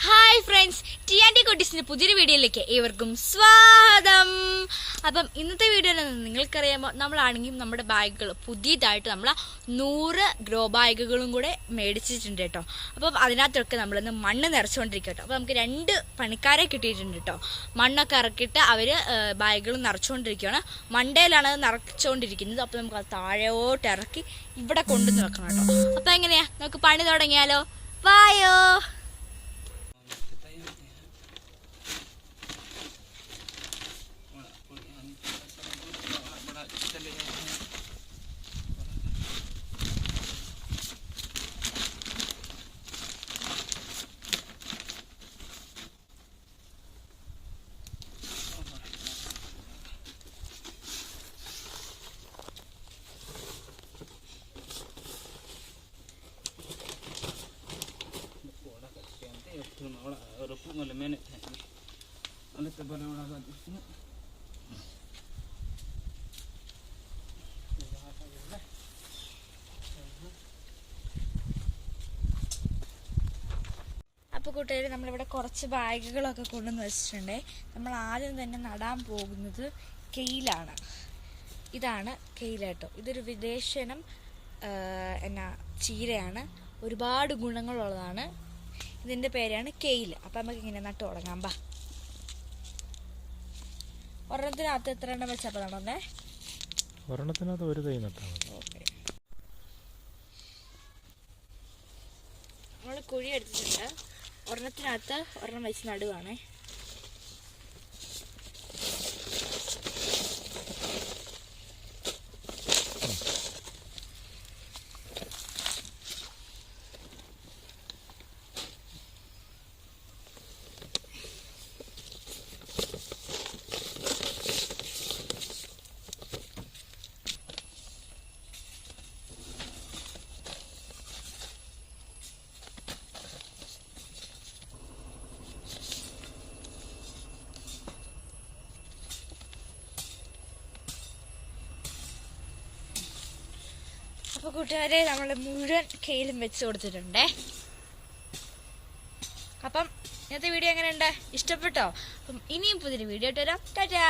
Hi friends, T കുട്ടീസിന്റെ പുതിയൊരു വീഡിയോയിലേക്ക് ഏവർക്കും സ്വാഗതം. അപ്പം ഇന്നത്തെ വീഡിയോയിൽ നിങ്ങൾക്കറിയാമോ, നമ്മളാണെങ്കിൽ നമ്മുടെ ബാഗുകൾ പുതിയതായിട്ട് നമ്മൾ 100 ഗ്രോ ബാഗുകളും കൂടെ മേടിച്ചിട്ടുണ്ട് കേട്ടോ. അപ്പം അതിനകത്തൊക്കെ നമ്മളിന്ന് മണ്ണ് നിറച്ചുകൊണ്ടിരിക്കും കേട്ടോ. അപ്പോൾ നമുക്ക് 2 പണിക്കാരെ കിട്ടിയിട്ടുണ്ട് കേട്ടോ. മണ്ണൊക്കെ ഇറക്കിയിട്ട് അവർ ബാഗുകൾ നിറച്ചുകൊണ്ടിരിക്കുകയാണ്. മണ്ടയിലാണ് നിറച്ചുകൊണ്ടിരിക്കുന്നത്. അപ്പോൾ നമുക്ക് അത് താഴോട്ട് ഇറക്കി ഇവിടെ കൊണ്ടുവന്ന് വെക്കണം കേട്ടോ. അപ്പോൾ എങ്ങനെയാ, നമുക്ക് പണി തുടങ്ങിയാലോ? വായോ. അപ്പോൾ കൂട്ടുകാർ, നമ്മളിവിടെ കുറച്ച് ബാഗുകളൊക്കെ കൊണ്ടുവന്ന് വെച്ചിട്ടുണ്ട്. നമ്മൾ ആദ്യം തന്നെ നടാൻ പോകുന്നത് കെയിലാണ്. ഇതാണ് കെയില കേട്ടോ. ഇതൊരു വിദേശനം ചീരയാണ്. ഒരുപാട് ഗുണങ്ങളുള്ളതാണ്. ഇതിൻ്റെ പേരാണ് കെയിൽ. അപ്പം നമുക്ക് ഇങ്ങനെ നട്ട് തുടങ്ങാം. ബാ, ഒരെണ്ണത്തിനകത്ത് എത്ര എണ്ണം വെച്ചപ്പോൾ നടന്നേ? ഒരെണ്ണത്തിനകത്ത് ഒരു തൈ നട്ടാൽ മതി. ഓക്കെ, നമ്മൾ കുഴി എടുത്തിട്ടുണ്ട്. ഒരെണ്ണത്തിനകത്ത് ഒരെണ്ണം വെച്ച് നടുവാണേ. അപ്പോൾ കൂട്ടുകാരെ, നമ്മൾ മുഴുവൻ കെയിലും വെച്ച് കൊടുത്തിട്ടുണ്ടേ. അപ്പം ഇന്നത്തെ വീഡിയോ എങ്ങനെയുണ്ട്? ഇഷ്ടപ്പെട്ടോ? അപ്പം ഇനിയും പുതിയൊരു വീഡിയോ ഇട്ട് വരാം. ടാറ്റാ.